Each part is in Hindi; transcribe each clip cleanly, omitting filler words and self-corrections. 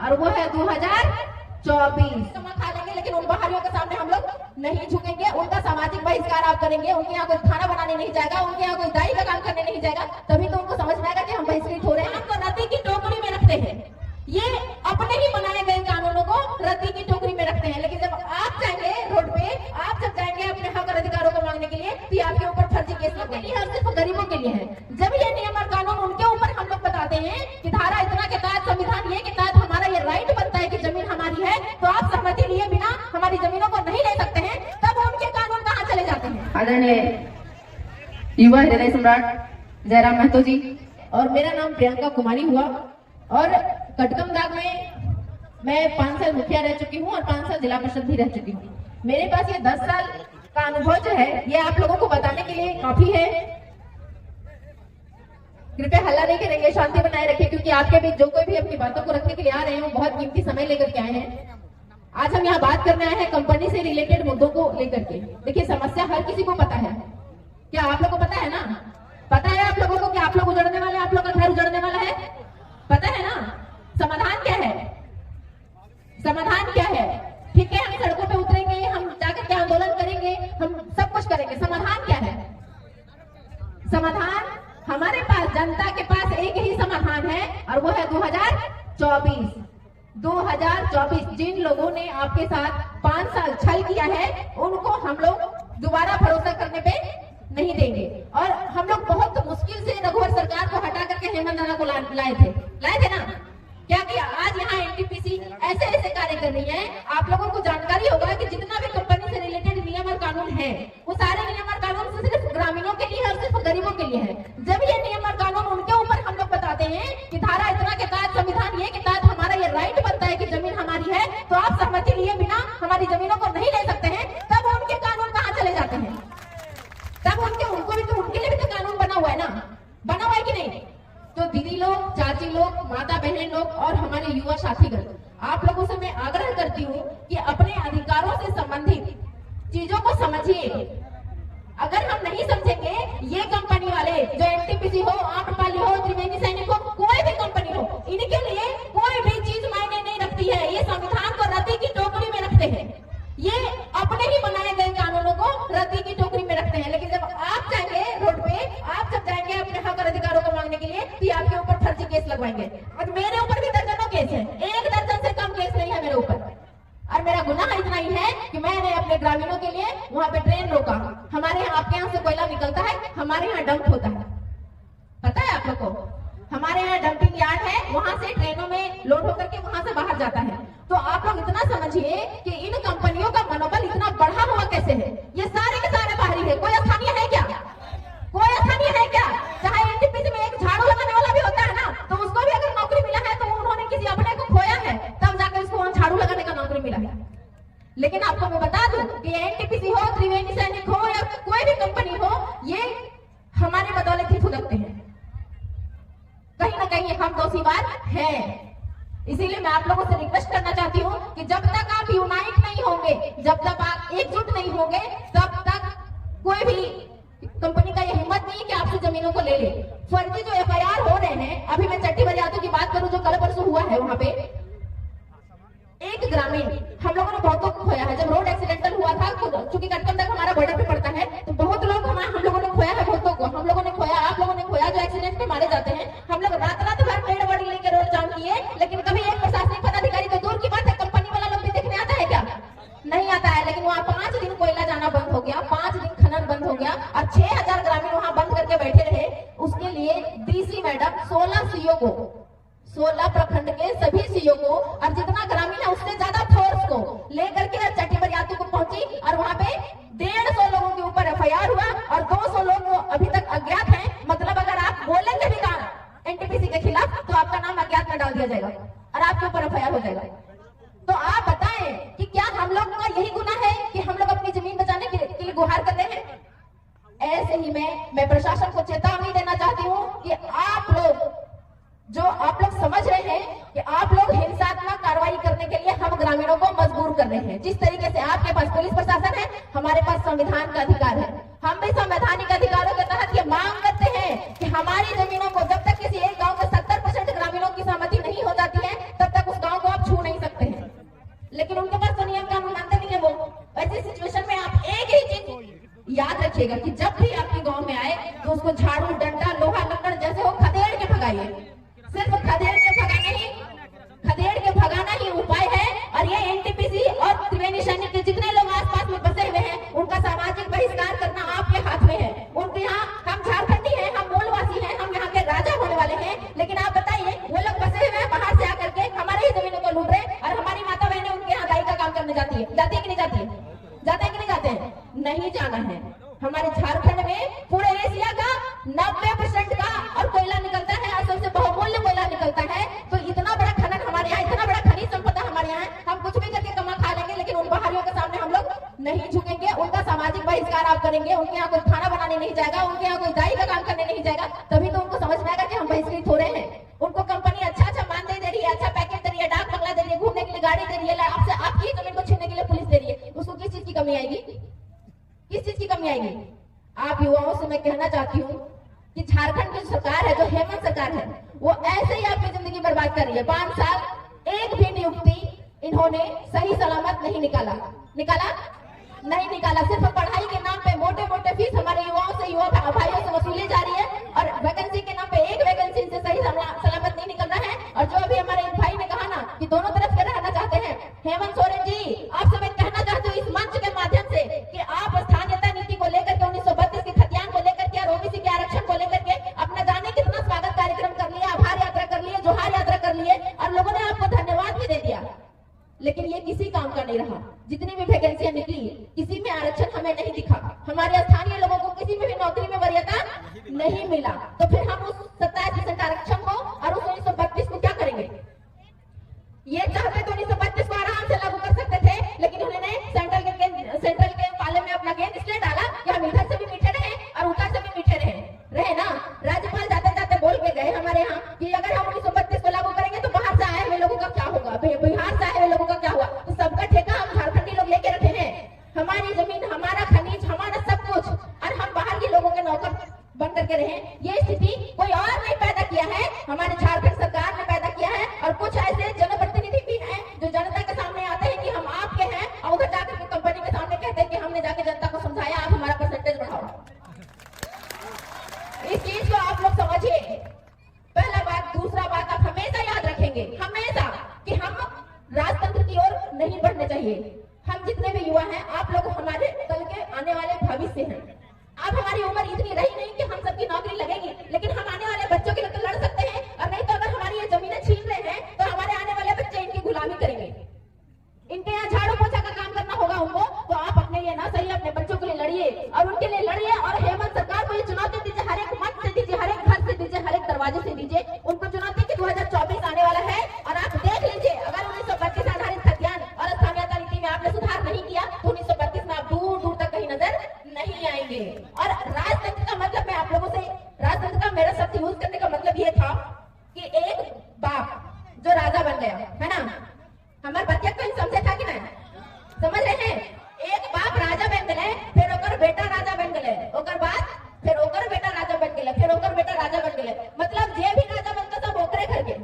और वो है 2024। खा लेंगे, लेकिन उन बाहरियों के सामने हम लोग नहीं झुकेंगे। उनका सामाजिक बहिष्कार आप करेंगे। उनके यहाँ कोई खाना बनाने नहीं जाएगा, उनके यहाँ कोई दाई का काम करने नहीं जाएगा, तभी तो उनको समझ में आएगा कि हम बहिष्कृत हो रहे हैं। हम तो रद्दी की टोकरी में रखते हैं, ये अपने ही बनाए गए कानूनों को रद्दी की टोकरी में रखते हैं। लेकिन जब आप जाएंगे रोड पे, आप जब जाएंगे अपने हक और अधिकारों को मांगने के लिए, तो आपके ऊपर फर्जी केस लगेंगे। ये सिर्फ गरीबों के लिए है। जब ये नियम और कानून उनके ऊपर हम लोग बताते हैं कि धारा इतना के तहत, संविधान ये के तहत हमारा ये राइट बनता है कि जमीन हमारी है, तो आप सहमति लिए बिना हमारी जमीनों को नहीं ले सकते हैं, तब उनके कानून कहाँ चले जाते हैं। आदरणीय युवा हृदय सम्राट जयराम महतो जी। और मेरा नाम प्रियंका कुमारी हुआ और कटकमदाग में मैं 5 साल मुखिया रह चुकी हूँ और 5 साल जिला परिषद भी रह चुकी हूँ। मेरे पास ये 10 साल का अनुभव जो है, ये आप लोगों को बताने के लिए काफी है। कृपया हल्ला नहीं करेंगे, शांति बनाए रखें, क्योंकि आपके बीच जो कोई भी अपनी बातों को रखने के लिए आ रहे हैं वो बहुत कीमती समय लेकर के आए हैं। आज हम यहाँ बात करने आए हैं कंपनी से रिलेटेड मुद्दों को लेकर के। देखिए, समस्या हर किसी को पता है। क्या आप लोगों को पता है ना? पता है आप लोगों को कि आप लोग उजड़ने वाले, आप लोग का घर उजड़ने वाला है? पता है ना? समाधान क्या है? समाधान क्या है? ठीक है, हम सड़कों पे उतरेंगे, हम जाकर के आंदोलन करेंगे, हम सब कुछ करेंगे। समाधान क्या है? समाधान हमारे पास, जनता के पास एक ही समाधान है और वो है 2024। 2024 जिन लोगों ने आपके साथ 5 साल छल किया है, उनको हम लोग दोबारा भरोसा करने पे नहीं देंगे। और हम लोग बहुत मुश्किल से रघुवर सरकार को हटा करके हेमंत राणा को लाए थे ना। क्या किया? आज यहाँ एनटीपीसी ऐसे ऐसे कार्य कर रही है। आप लोगों को जानकारी होगा कि जितना भी कंपनी से रिलेटेड नियम और कानून है, वो सारे नियम और कानून सिर्फ ग्रामीणों के लिए और सिर्फ गरीबों के लिए है। जब ये नियम और कानून उनके ऊपर हम लोग बताते हैं कि धारा इतना के तहत, संविधान ये के तहत हमारा ये राइट बनता है कि जमीन हमारी है, तो आप सहमति लिए बिना हमारी जमीनों को नहीं ले सकते हैं, तब उनके कानून कहाँ चले जाते हैं? तब उनके लिए भी तो कानून बना हुआ है ना, बना हुआ है कि नहीं? तो दीदी लोग, चाची लोग, माता बहन लोग और हमारे युवा साथीगण, आप लोगों से मैं आग्रह करती हूँ कि अपने अधिकारों से संबंधित चीजों को समझिए। अगर हम नहीं समझेंगे, ये कंपनी वाले जो एनटीपीसी हो, आम्रपाली हो, त्रिवेणी सैनिक हो, कोई भी कंपनी हो, इनके लिए कोई भी चीज मायने नहीं रखती है। ये संविधान को रद्दी की टोकरी में रखते हैं। ये अपने ही बनाए गए कानूनों को रद्दी की टोकरी में रखते हैं। लेकिन जब आप जाएंगे रोड पे, आप जब जाएंगे अपने हक और अधिकारों को मांगने के लिए, तो आपके ऊपर फर्जी केस लगवाएंगे। और मेरे ऊपर भी दर्जनों केस है, 1 दर्जन से कम केस नहीं है मेरे ऊपर। और मेरा गुनाह इतना ही है कि मैंने अपने ग्रामीणों के लिए वहां पे ट्रेन रोका। हमारे यहाँ, आपके यहाँ से कोयला निकलता है, हमारे यहाँ डंप होता है, पता है आप लोग को? हमारे यहाँ डंपिंग यार्ड है, वहां से ट्रेनों में लोड होकर के वहां से बाहर जाता है। तो आप लोग इतना समझिए कि इन कंपनियों का मनोबल इतना बढ़ा हुआ कैसे है। ये सारे के सारे बाहरी है, कोई स्थानीय है क्या? कोई स्थानीय है क्या? चाहे एनटीपीसी में एक झाड़ू लगाने वाला भी होता है ना, तो उसको भी अगर नौकरी मिला है तो उन्होंने किसी अपने को खोया है, तब जाकर उसको वहां झाड़ू लगाने का नौकरी मिला है। लेकिन आपको मैं बता दूं कि एनटीपीसी हो, त्रिवेणी सैनिक हो या कोई भी कंपनी हो, ये हमारे बदौलत ही भुगतते हैं। कहीं ना कहीं हम दोषीवार हैं। इसीलिए मैं आप लोगों से रिक्वेस्ट करना चाहती हूँ कि जब तक आप यूनाइट नहीं होंगे, जब तक आप एकजुट नहीं होंगे, तब तक कोई भी कंपनी का ये हिम्मत नहीं है कि आपसे जमीनों को ले ले। फर्जी जो एफआईआर हो रहे हैं, अभी मैं चट्टी बरियातों की बात करूं जो कल परसों हुआ है, वहां पे एक ग्रामीण, हम लोगों ने बहुतों को खोया है। जब रोड एक्सीडेंटल हुआ था, चूंकि कटकमदाग हमारा बॉर्डर पे पड़ता है, तो बहुत लोग हम लोगों ने खोया है, बहुतों को हम लोगों ने खोया, आप लोगों ने खोया, जो एक्सीडेंट में मारे जाते हैं। हम लोग रात भर पेड़ वड़ लेकर रोड जाम किए, लेकिन कभी एक प्रशासनिक पदाधिकारी तो दूर की बात है, कंपनी वाला लोग भी देखने आता है क्या? नहीं आता है। लेकिन वहाँ 5 दिन कोयला जाना बंद हो गया, 5 दिन खनन बंद हो गया और 6000 ग्रामीण वहाँ बंद करके बैठे रहे। उसके लिए डीसी मैडम 16 सीओ को, 16 प्रखंड के सभी सीओ को और जितना ग्रामीण है उससे ज्यादा फोर्स को लेकर के चट्टी बरियातों को पहुंची और वहाँ पे 150 लोगों के ऊपर एफआईआर हुआ और 200 लोग अभी तक अज्ञात हैं। मतलब अगर आप बोलेंगे भी एनटीपीसी के खिलाफ तो आपका नाम अज्ञात में डाल दिया जाएगा और आपके ऊपर एफआईआर हो जाएगा। तो आप बताएं कि क्या हम लोग का यही गुनाह है कि हम लोग अपनी जमीन बचाने के लिए गुहार कर रहे हैं? ऐसे ही मैं प्रशासन को चेतावनी देना चाहती हूँ कि आप लोग समझ रहे हैं कि आप लोग हिंसात्मक कार्रवाई करने के लिए हम ग्रामीणों को मजबूर कर रहे हैं। जिस तरीके से आपके पास पुलिस प्रशासन है, हमारे पास संविधान का अधिकार है। हम भी संवैधानिक अधिकारों के तहत ये मांग करते हैं कि हमारी जमीनों को, जब तक किसी एक गांव के 70% ग्रामीणों की सहमति नहीं हो जाती है, तब तक उस गांव को देगा कि जब भी आपके गांव में आए तो उसको झाड़ू डंडा लोहा लकड़ जैसे हो खदेड़ के भगाइए। सिर्फ खदेड़ के भगाना ही उपाय है। और ये एनटीपीसी और त्रिवेणी सैनिक के जितने लोग आसपास में बसे हुए हैं उनका सामाजिक बहिष्कार करना आपके हाथ में है। उनके यहाँ हम झारखंडी हैं, हम मूलवासी हैं, हम यहाँ के राजा होने वाले हैं, लेकिन आप बताइए वो लोग बसे हुए हैं बाहर से आकर के हमारे ही जमीनों को लूट रहे और हमारी माता बहनें उनके यहाँ दाई का काम करने जाती है कि नहीं जाती है? जाते हैं कि नहीं जाते हैं? नहीं जाना है। हमारे झारखंड में पूरे एशिया का 90% का और कोयला निकलता है और सबसे बहुमूल्य कोयला निकलता है। तो इतना बड़ा खनन हमारे यहाँ, इतना बड़ा खनिज संपदा हमारे यहाँ है, हम कुछ भी करके कमा खा लेंगे, लेकिन उन बाहरियों के सामने हम लोग नहीं झुकेंगे। उनका सामाजिक बहिष्कार आप करेंगे, उनके यहाँ कोई खाना बनाने नहीं जाएगा, उनके यहाँ कोई दाई का काम करने नहीं जाएगा, तभी तो उनको समझ में आएगा कि हम बहिष्कृत हो रहे हैं। उनको कंपनी अच्छा मानदेय दे रही है, अच्छा पैकेज दे रही है, डाक बंगला दे रही है, घूमने के लिए गाड़ी दे रही है, आपसे आपकी जमीन को छीनने के लिए पुलिस दे रही है, उसको किस चीज की कमी आएगी? किस चीज की कमी आएगी? आप युवाओं से मैं कहना चाहती हूँ कि झारखंड की सरकार है, जो हेमंत सरकार है, वो ऐसे ही आपकी जिंदगी बर्बाद कर रही है। 5 साल एक भी नियुक्ति इन्होंने सही सलामत नहीं निकाला। सिर्फ पढ़ाई के नाम पे मोटे मोटे फीस हमारे युवाओं से, युवा भाइयों से वसूली जा रही है और वैकेंसी के नाम पे एक वैकेंसी से सही सलामत नहीं निकल रहा है। और जो अभी हमारे भाई ने कहा ना कि दोनों तरफ के रहना चाहते हैं, हेमंत सोरेन जी आपसे मैं कहना चाहती हूँ इस मंच के माध्यम से कि आप स्थानीयता नीति को लेकर के 1932 के खतियान को लेकर के और ओबीसी के आरक्षण को लेकर के अपना जाने कितना स्वागत कार्यक्रम कर लिया, आभार यात्रा कर लिए, जोहार यात्रा कर लिए और लोगों ने आपको धन्यवाद भी दे दिया, लेकिन ये किसी काम का नहीं रहा। जितनी भी वैकेंसियां निकली किसी में आरक्षण हमें नहीं दिखा, हमारे स्थानीय लोगों को किसी में भी नौकरी में वरीयता नहीं मिला। तो फिर हम उस 27% आरक्षण को और उस 1932 को क्या करेंगे? ये चाहते तो 1932 को आराम से लागू कर सकते थे, लेकिन उन्होंने सेंट्रल के पाले में अपना गेंद इसलिए डाला कि हम इधर से भी मीठे रहे और उधर से भी मीठे रहे ना। राज्यपाल जाते जाते बोल के गए हमारे यहाँ कि अगर हम 1932 को लागू करेंगे तो बाहर से आए हुए लोगों का क्या होगा, बिहार से आए हुए लोगों का क्या हुआ? तो सबका ठेका हम झारखंडी लोग लेके रखे हैं, हमारी जमीन, हमारा खनिज, हमारा सब कुछ, और हम बाहर के लोगों के नौकर बन करके रहे। ये स्थिति कोई और नहीं पैदा किया है, हमारे झारखंड सरकार ने पैदा किया है। और कुछ ऐसे जनप्रतिनिधि भी हैं जो जनता के सामने आते हैं कि हम आपके हैं और उधर जाकर के कंपनी के सामने कहते हैं कि हमने जाके जनता को समझाया, आप हमारा परसेंटेज बढ़ाओ। इस चीज को आप लोग समझिए, पहला बात। दूसरा बात, आप हमेशा याद रखेंगे, हमेशा, कि हम राजतंत्र की ओर नहीं बढ़ने चाहिए। हम जितने भी युवा हैं, आप लोग हमारे कल के आने वाले भविष्य हैं। अब हमारी उम्र इतनी रही नहीं कि हम सबकी नौकरी लगेगी, लेकिन हम आने वाले बच्चों के लिए तो लड़ सकते हैं, और नहीं तो अगर हमारी ये जमीनें छीन रहे हैं तो हमारे आने वाले बच्चे इनकी गुलामी करेंगे। इनके यहाँ झाड़ू पोछा का काम करना होगा उनको, तो आप अपने लिए ना सही अपने बच्चों के लिए लड़िए और उनके लिए लड़िए। और हेमंत सरकार को ये चुनौती दीजिए, हर एक मंच से दीजिए, हर एक घर से दीजिए, हर एक दरवाजे से दीजिए उनको चुनौती कि 2024 आने वाला है और आप देख लीजिए, अगर 1932 आधारित खतियान और स्थानीयता नीति में आपने सुधार नहीं किया तो 1932 में आप दूर दूर तक कहीं नजर नहीं आएंगे। और राजतंत्र का मतलब, मैं आप लोगों से, राजतंत्र का मेरा शब्द यूज करने का मतलब ये था कि एक बाप जो राजा बन गया है ना, हमारे बच्चे को समझे था कि नहीं? समझ रहे हैं? एक बाप राजा बन गए, फिर ओकर बेटा राजा बन गए, ओकर बाद फिर ओकर बेटा राजा बन गए, फिर ओकर बेटा राजा बन गए, मतलब जे भी राजा बनता सब ओकरे घर के,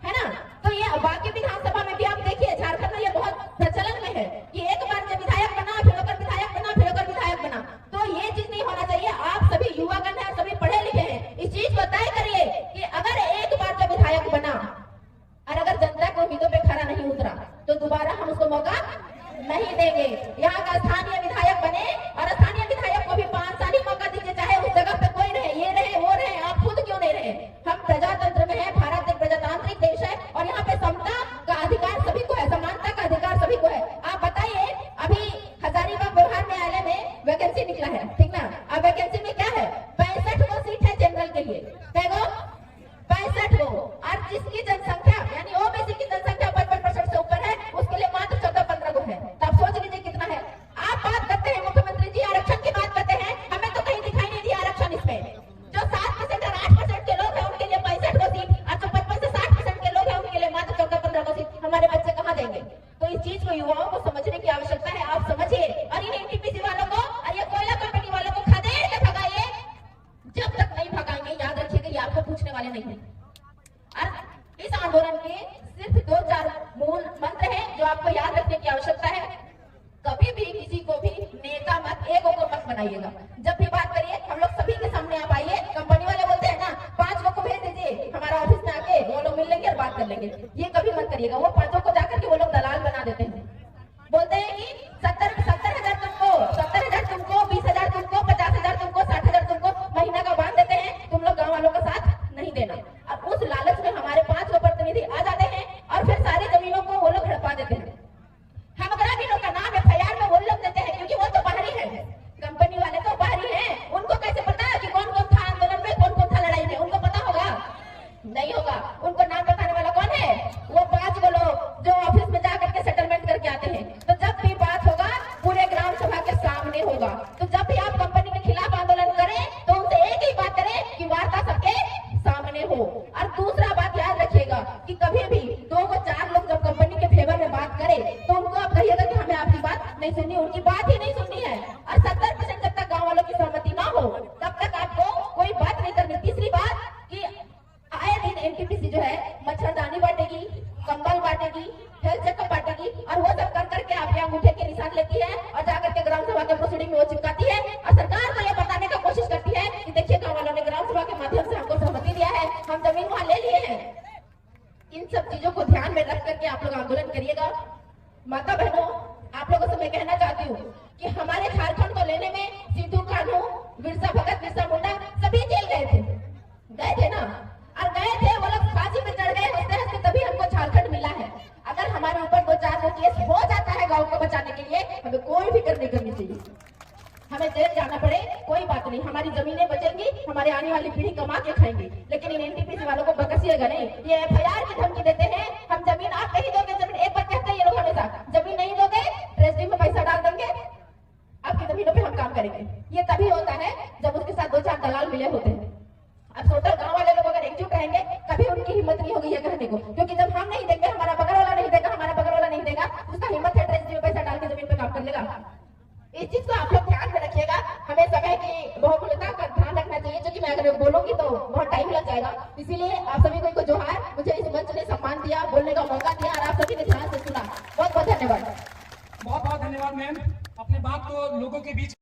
है ना। तो ये बाकी विधानसभा में भी आप देखिए, झारखंड में ये बहुत प्रचलन में है कि एक बार जब विधायक बना, फिर ओकर विधायक बना, फिर ओकर विधायक बना। तो ये चीज नहीं होना चाहिए। आप सभी युवागण हैं, सभी पढ़े लिखे हैं, इस चीज को तय करिए कि अगर एक बार जब विधायक बना और अगर जनता को उम्मीदों पे खरा नहीं उतरा तो दोबारा हम उसको मौका नहीं देंगे। यहाँ का स्थानीय विधायक बने और स्थानीय विधायक को भी 5 साल ही मौका दीजिए, चाहे उस जगह पे कोई रहे, ये रहे, वो रहे, आप खुद क्यों नहीं रहे। हम प्रजातंत्र में है, भारत एक प्रजातांत्रिक देश है और यहाँ पे समता का अधिकार सभी को है, समानता का अधिकार सभी को है। आप बताइए, अभी हजारीबाग व्यवहार न्यायालय में वैकेंसी निकला है, ठीक ना। अब वैकेंसी में क्या है? 65 गो सीट है जनरल के लिए, 65 गो, और जिसकी जनसंख्या यानी ओबीसी की जनसंख्या 55% से ऊपर है, उसके लिए मात्र 14-15 गो है। तो आप सोच लीजिए कितना है। आप बात करते हैं मुख्यमंत्री जी आरक्षण की बात करते हैं, हमें तो कहीं दिखाई नहीं दिया आरक्षण इसमें। जो 7% और 8% के लोग हैं उनके लिए 65 गो सीट, और जो 55 से 60% के लोग हैं उनके लिए मात्र 14-15 गो सीट। हमारे बच्चे कहाँ देंगे? तो इस चीज को युवाओं को समझने की आवश्यकता है, आप समझिए। और इन एनटीपीसी वालों को और ये कोयला कंपनी वालों को खदेड़ के भगाइए। जब तक नहीं भगाएंगे, याद रखिएगा, ये आपको पूछने वाले नहीं है। और इस आंदोलन के सिर्फ 2-4 मूल मंत्र हैं जो आपको याद रखने की आवश्यकता है। कभी भी किसी को भी नेता मत, एक को मत मत बनाइएगा। जब भी बात करिए हम लोग सभी के सामने आप आइए। कंपनी वाले बोलते हैं ना 5 लोग को भेज दीजिए हमारा ऑफिस में आके, वो लोग मिल लेंगे और बात कर लेंगे, ये कभी मत करिएगा। वो 5 को जाकर के वो लोग दलाल बना देते हैं। बोलते हैं कि 70,000 तुमको, 70,000 तुमको, 20,000 तुमको, 50,000 तुमको, 60,000 तुमको, महीना का बांध देते हैं। तुम लोग गाँव वालों का साथ नहीं देना। अब उस लालच में हमारे 5 प्रतिनिधि आ जाते हैं और फिर सारी जमीनों को वो लोग हड़पा देते हैं। हम ग्रामीणों का नाम FIR में वो लोग देते हैं, क्योंकि वो तो बाहरी है, कंपनी वाले तो बाहरी हैं। उनको कैसे पता है कि कौन कौन था आंदोलन में, कौन कौन था लड़ाई में? उनको पता होगा? नहीं होगा। उनको नाम बताने वाला कौन है? वो 5 को लोग जो ऑफिस में जाकर के सेटलमेंट करके आते हैं। तो जब भी बात होगा पूरे ग्राम सभा के सामने होगा। तो जब भी आप कंपनी के खिलाफ आंदोलन करें तो उनसे एक ही बात करें कि वार्ता सबके सामने हो। और दूसरा बात याद रखिएगा कि कभी भी 2 को 4 लोग जब कंपनी के फेवर में बात करें तो उनको आप कहिएगा कि हमें आपकी बात नहीं सुननी, उनकी बात ही नहीं सुननी है। और 70% जब तक गाँव वालों की सहमति ना हो तब तक आपको कोई बात नहीं करनी। तीसरी बात कि आए दिन NTPC जो है मच्छरदानी बांटेगी, कंबल बांटेगी, हेल्थ चेकअप बांटेगी और वो सब कर करके आपके अंगूठे के निशान लेती है और जाकर के ग्राम सभा के प्रोसीडिंग में वो चिपकाती है और सरकार को ये बताने का कोशिश करती है कि देखिए गाँव वालों ने ग्राम सभा के माध्यम से हमको सहमति दिया है, हम जमीन वहां ले लिए हैं। इन सब चीजों को ध्यान में रख करके आप लोग आंदोलन करिएगा। माता बहनों, आप लोगों से मैं कहना चाहती हूँ कि हमारे झारखंड को लेने में सिद्धू कान्हू, बिरसा भगत, बिरसा मुंडा सभी जेल गए थे ना, और गए थे वो लोग फांसी पे चढ़ गए हंसते हंसते, तभी हमको झारखंड मिला है। अगर हमारे ऊपर 2-4 केस हो जाता है गांव को बचाने के लिए, हमें कोई फिक्र नहीं करनी चाहिए। हमें जेल जाना पड़े कोई बात नहीं, हमारी जमीनें बचेंगी, हमारे आने वाली पीढ़ी कमा के खाएंगी। लेकिन इन NTPC वालों को बकसिएगा नहीं। ये FIR की धमकी देते हैं, हम जमीन आप नहीं दोगे, जमीन एक बार कहते हैं ये लोग हमेशा, जमीन नहीं दोगे ट्रेजरी में पैसा डाल देंगे, आपकी जमीनों पे हम काम करेंगे। ये तभी होता है जब उसके साथ 2-4 दलाल मिले होते हैं। अब टोटल गांव वाले लोग अगर एकजुट रहेंगे कभी उनकी हिम्मत नहीं होगी ये कहने को, क्योंकि जब हम नहीं देंगे, हमारा बगल वाला नहीं देगा, हमारा बगल वाला नहीं देगा, उसका हिम्मत है ट्रेजरी में पैसा डाल के जमीन पे काम कर लेगा। इस चीज को आप लोग ध्यान में रखिएगा। हमें समय की बहुमूल्यता का ध्यान रखना चाहिए, क्योंकि मैं अगर बोलूंगी तो बहुत टाइम लग जाएगा। इसीलिए आप सभी को जोहार, मुझे इस मंच ने सम्मान दिया, बोलने का मौका दिया और आप सभी ने ध्यान से सुना। बहुत बहुत धन्यवाद। बहुत बहुत धन्यवाद मैम, अपने बात को लोगों के बीच